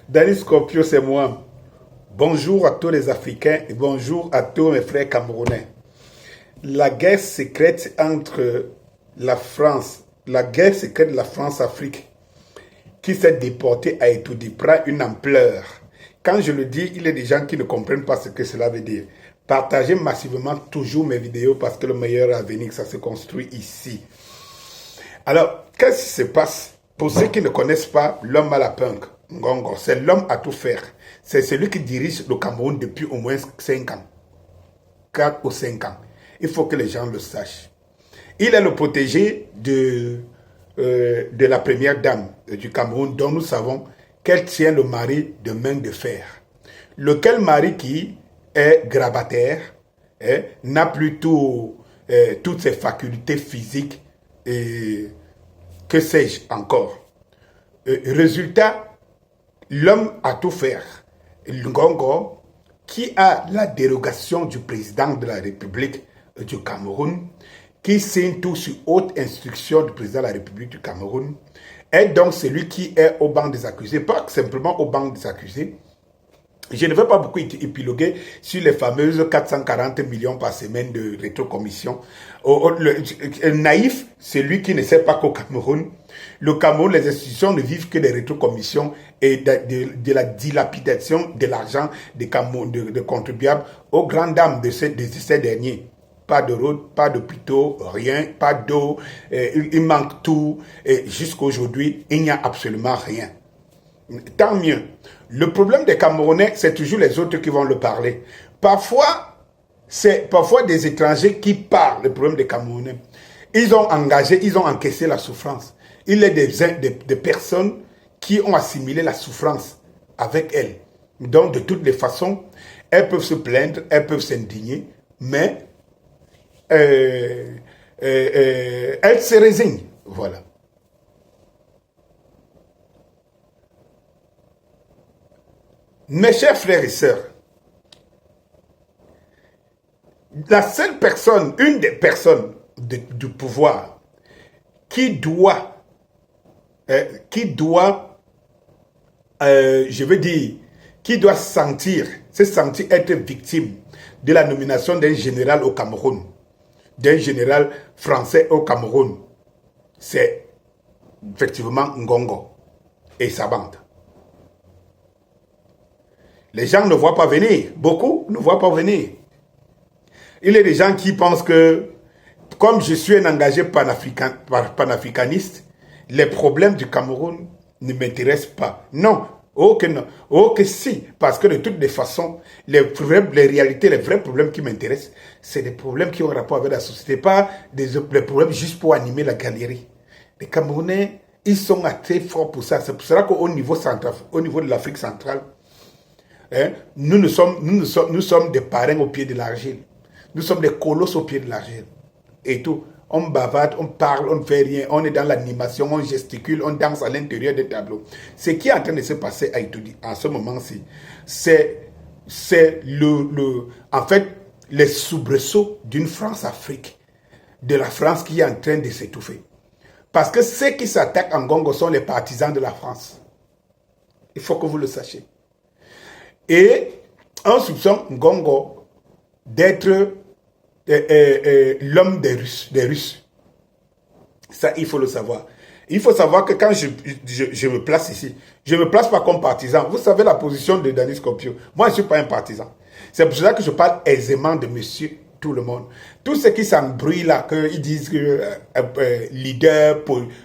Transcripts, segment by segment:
Danny Scorpio, c'est moi. Bonjour à tous les Africains et bonjour à tous mes frères camerounais. La guerre secrète entre la France, la guerre secrète de la France-Afrique, qui s'est déportée à Etoudi, prend une ampleur. Quand je le dis, il y a des gens qui ne comprennent pas ce que cela veut dire. Partagez massivement toujours mes vidéos parce que le meilleur avenir, ça se construit ici. Alors, qu'est-ce qui se passe? Pour ceux qui ne connaissent pas l'homme à la punk, Ngongo, c'est l'homme à tout faire. C'est celui qui dirige le Cameroun depuis au moins 5 ans. 4 ou 5 ans. Il faut que les gens le sachent. Il est le protégé de la première dame du Cameroun, dont nous savons qu'elle tient le mari de main de fer. Lequel mari qui est grabataire, n'a plus toutes ses facultés physiques et que sais-je encore. Résultat, l'homme à tout faire, Ngongo, qui a la dérogation du président de la République du Cameroun, qui signe tout sur haute instruction du président de la République du Cameroun, est donc celui qui est au banc des accusés, pas simplement au banc des accusés. Je ne vais pas beaucoup épiloguer sur les fameuses 440 millions par semaine de rétrocommission. Naïf, celui qui ne sait pas qu'au Cameroun, les institutions ne vivent que des rétrocommissions et de la dilapidation de l'argent des contribuables aux grandes dames de ces derniers. Pas de route, pas d'hôpitaux, rien, pas d'eau, il manque tout. Jusqu'à aujourd'hui, il n'y a absolument rien. Tant mieux. Le problème des Camerounais, c'est toujours les autres qui vont le parler. Parfois, c'est des étrangers qui parlent le problème des Camerounais. Ils ont engagé, ils ont encaissé la souffrance. Il y a des personnes qui ont assimilé la souffrance avec elles. Donc, de toutes les façons, elles peuvent se plaindre, elles peuvent s'indigner, mais elles se résignent. Voilà. Mes chers frères et sœurs, la seule personne, une des personnes du pouvoir qui doit, se sentir être victime de la nomination d'un général au Cameroun, d'un général français au Cameroun, c'est effectivement Ngongo et sa bande. Les gens ne voient pas venir. Beaucoup ne voient pas venir. Il y a des gens qui pensent que, comme je suis un engagé panafricaniste, les problèmes du Cameroun ne m'intéressent pas. Non. Oh que non. Oh que si. Parce que de toutes les façons, les réalités, les vrais problèmes qui m'intéressent, c'est des problèmes qui ont rapport avec la société, pas des problèmes juste pour animer la galerie. Les Camerounais, ils sont très forts pour ça. C'est pour ça qu'au niveau central, au niveau de l'Afrique centrale, nous sommes des parrains au pied de l'argile. Nous sommes des colosses au pied de l'argile. Et tout. On bavarde, on parle, on ne fait rien. On est dans l'animation, on gesticule, on danse à l'intérieur des tableaux. Ce qui est en train de se passer à Etoudi, en ce moment-ci, c'est en fait, les soubresauts d'une France-Afrique. De la France qui est en train de s'étouffer. Parce que ceux qui s'attaquent en Ngongo sont les partisans de la France. Il faut que vous le sachiez. Et on soupçonne Ngongo d'être l'homme des Russes. Ça, il faut le savoir. Il faut savoir que quand je me place ici, je ne me place pas comme partisan. Vous savez la position de Danny Scorpio. Moi, je ne suis pas un partisan. C'est pour ça que je parle aisément de monsieur tout le monde. Tous ceux qui s'embrouillent là, qu'ils disent que leader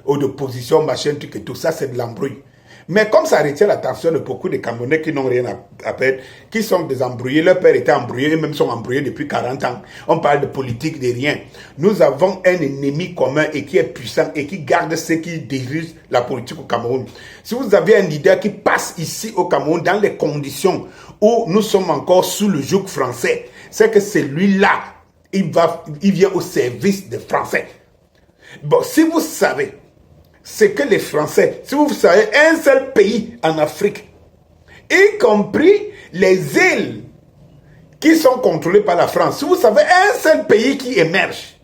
ou d'opposition, machin, truc et tout ça, c'est de l'embrouille. Mais comme ça retient l'attention de beaucoup de Camerounais qui n'ont rien à perdre, qui sont des embrouillés, leur père était embrouillé, eux-mêmes sont embrouillés depuis 40 ans. On parle de politique, de rien. Nous avons un ennemi commun et qui est puissant et qui garde ceux qui dirigent la politique au Cameroun. Si vous avez un leader qui passe ici au Cameroun dans les conditions où nous sommes encore sous le joug français, c'est que celui-là, il vient au service des Français. Bon, si vous savez, c'est que les Français, si vous savez, un seul pays en Afrique, y compris les îles qui sont contrôlées par la France, si vous savez un seul pays qui émerge,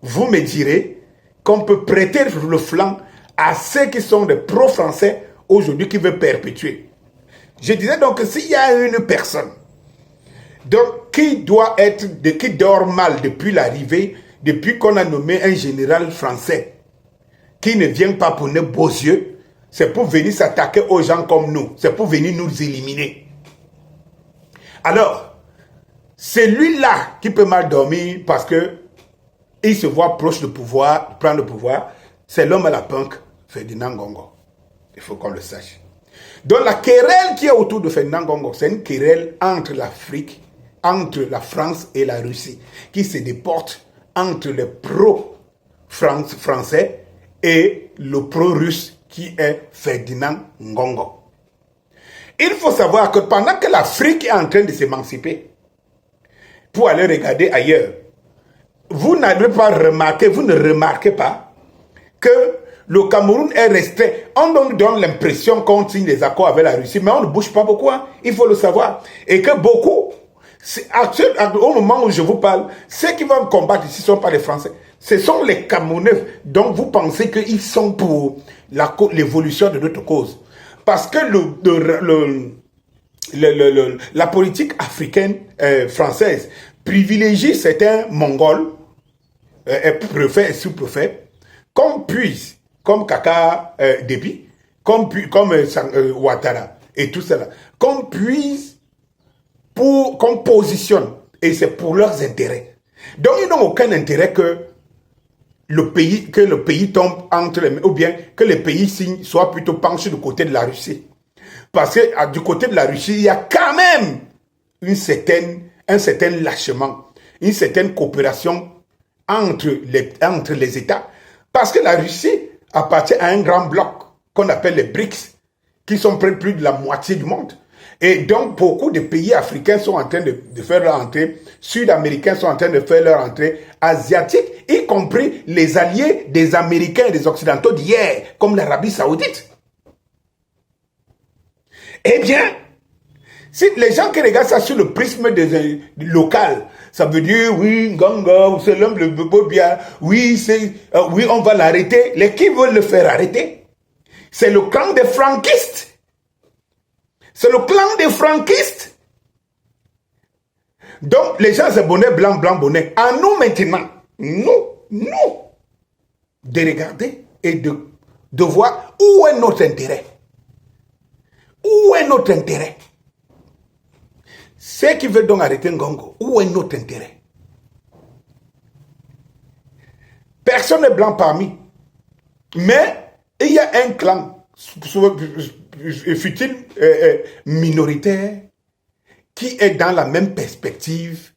vous me direz qu'on peut prêter le flanc à ceux qui sont des pro-français aujourd'hui qui veut perpétuer. Je disais donc que s'il y a une personne donc, qui dort mal depuis l'arrivée, depuis qu'on a nommé un général français, qui ne vient pas pour nos beaux yeux, c'est pour venir s'attaquer aux gens comme nous, c'est pour venir nous éliminer. Alors, c'est lui-là qui peut mal dormir parce que il se voit proche de pouvoir, prendre le pouvoir, c'est l'homme à la punk, Ferdinand Ngongo. Il faut qu'on le sache. Donc la querelle qui est autour de Ferdinand Ngongo, c'est une querelle entre l'Afrique, entre la France et la Russie, qui se déporte entre les pro-français et le pro-russe qui est Ferdinand Ngongo. Il faut savoir que pendant que l'Afrique est en train de s'émanciper, pour aller regarder ailleurs, vous n'avez pas remarqué, vous ne remarquez pas que le Cameroun est resté. On donne l'impression qu'on signe des accords avec la Russie, mais on ne bouge pas beaucoup, hein, il faut le savoir. Et que beaucoup, au moment où je vous parle, ceux qui vont combattre ici ne sont pas les Français. Ce sont les Camerounais dont vous pensez qu'ils sont pour l'évolution de notre cause. Parce que la politique africaine française privilégie certains Mongols, préfets et sous-préfets, comme Kaka Déby, comme Ouattara et tout cela, qu'on positionne, et c'est pour leurs intérêts. Donc ils n'ont aucun intérêt que le pays tombe entre les mains, ou bien que les pays soient plutôt penchés du côté de la Russie. Parce que du côté de la Russie, il y a quand même un certain lâchement, une certaine coopération entre les États. Parce que la Russie appartient à un grand bloc qu'on appelle les BRICS, qui sont près de plus de la moitié du monde. Et donc, beaucoup de pays africains sont en train de faire leur entrée, sud-américains sont en train de faire leur entrée, asiatiques, y compris les alliés des Américains et des Occidentaux d'hier, comme l'Arabie Saoudite. Eh bien, si les gens qui regardent ça sur le prisme local, ça veut dire, oui, Ngongo, c'est l'homme le beau bien, oui, oui, on va l'arrêter. Les qui veulent le faire arrêter? C'est le clan des franquistes. C'est le clan des franquistes. Donc, les gens, c'est bonnet, blanc, blanc, bonnet. À nous maintenant, nous, de regarder et de voir où est notre intérêt. Où est notre intérêt? Ceux qui veulent donc arrêter Ngongo, où est notre intérêt? Personne n'est blanc parmi. Mais il y a un clan, fut-il minoritaire, qui est dans la même perspective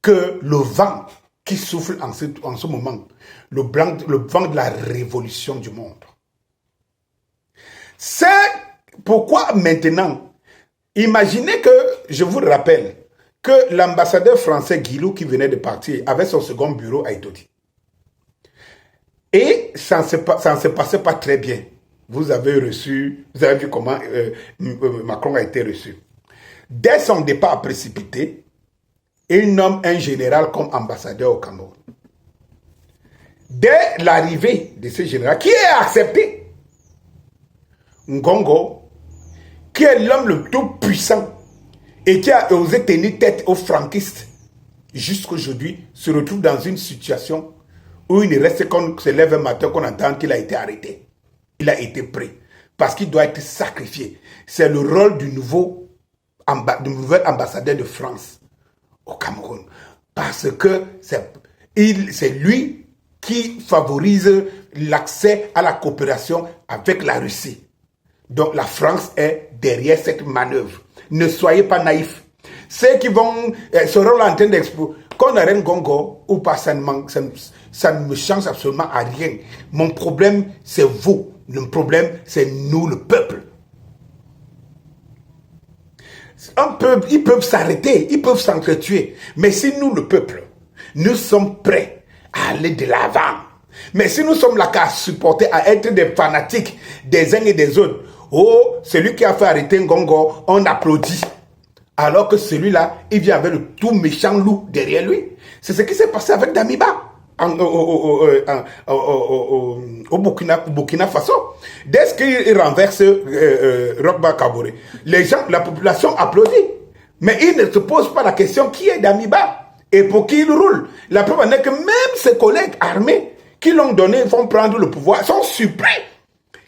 que le vent qui souffle en ce moment, le vent de la révolution du monde. C'est pourquoi maintenant, imaginez que, je vous rappelle, que l'ambassadeur français Guilou qui venait de partir avait son second bureau à Etodi. Et ça ne se passait pas très bien. Vous avez vu comment Macron a été reçu. Dès son départ précipité, il nomme un général comme ambassadeur au Cameroun. Dès l'arrivée de ce général, qui est accepté, Ngongo, qui est l'homme le tout puissant et qui a osé tenir tête aux franquistes, jusqu'aujourd'hui, se retrouve dans une situation où il ne reste qu'on se lève un matin qu'on entend qu'il a été arrêté. Il a été pris. Parce qu'il doit être sacrifié. C'est le rôle du nouvel ambassadeur de France au Cameroun. Parce que c'est lui qui favorise l'accès à la coopération avec la Russie. Donc la France est derrière cette manœuvre. Ne soyez pas naïfs. Ceux qui seront en train d'exploser, qu'on arrête Ngongo ou pas, ça ne me change absolument à rien. Mon problème, c'est vous. Le problème, c'est nous, le peuple. Ils peuvent s'arrêter, ils peuvent s'entretuer. Mais si nous, le peuple, nous sommes prêts à aller de l'avant. Mais si nous sommes là qu'à supporter, à être des fanatiques des uns et des autres, oh, celui qui a fait arrêter Ngongo, on applaudit. Alors que celui-là, il vient avec le tout méchant loup derrière lui. C'est ce qui s'est passé avec Damiba. au Burkina Faso. Dès qu'il renverse Roch-Marc Kaboré, les gens, la population applaudit. Mais il ne se pose pas la question qui est Damiba et pour qui il roule. La preuve est que même ses collègues armés qui l'ont donné, vont prendre le pouvoir, sont surpris.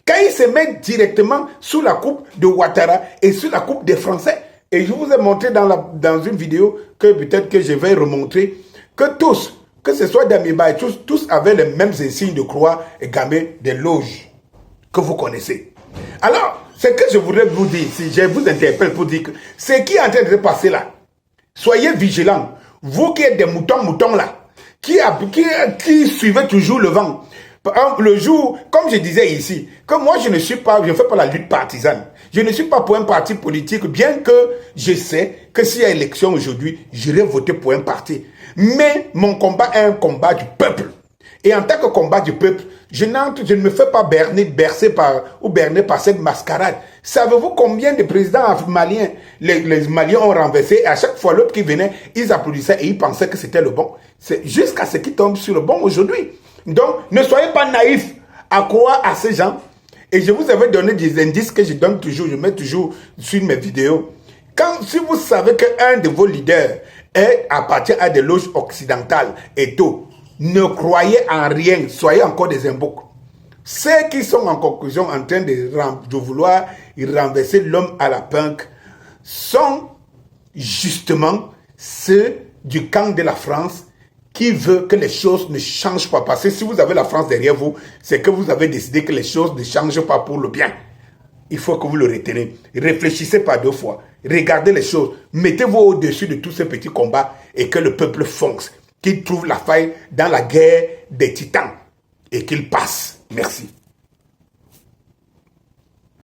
Quand ils se mettent directement sous la coupe de Ouattara et sous la coupe des Français. Et je vous ai montré dans une vidéo que peut-être que je vais remontrer, que tous, que ce soit Damiba et tous avaient les mêmes insignes de croix et gammés des loges que vous connaissez. Alors, ce que je voudrais vous dire, si je vous interpelle pour dire que ce qui est en train de se passer là, soyez vigilants. Vous qui êtes des moutons là, qui suivez toujours le vent. Le jour, comme je disais ici, que moi je ne fais pas la lutte partisane. Je ne suis pas pour un parti politique, bien que je sais que s'il y a élection aujourd'hui, j'irai voter pour un parti. Mais mon combat est un combat du peuple. Et en tant que combat du peuple, je ne me fais pas berner par cette mascarade. Savez-vous combien de présidents maliens les Maliens ont renversé et à chaque fois l'autre qui venait, ils applaudissaient et ils pensaient que c'était le bon. C'est jusqu'à ce qu'ils tombent sur le bon aujourd'hui. Donc, ne soyez pas naïfs à croire à ces gens. Et je vous avais donné des indices que je donne toujours, je mets toujours sur mes vidéos. Si vous savez qu'un de vos leaders appartient à des loges occidentales et tout, ne croyez en rien, soyez encore des imboucs. Ceux qui sont en conclusion en train de vouloir renverser l'homme à la punk sont justement ceux du camp de la France qui veut que les choses ne changent pas. Parce que si vous avez la France derrière vous, c'est que vous avez décidé que les choses ne changent pas pour le bien. Il faut que vous le reteniez. Réfléchissez pas 2 fois. Regardez les choses. Mettez-vous au-dessus de tous ces petits combats et que le peuple fonce. Qu'il trouve la faille dans la guerre des titans et qu'il passe. Merci.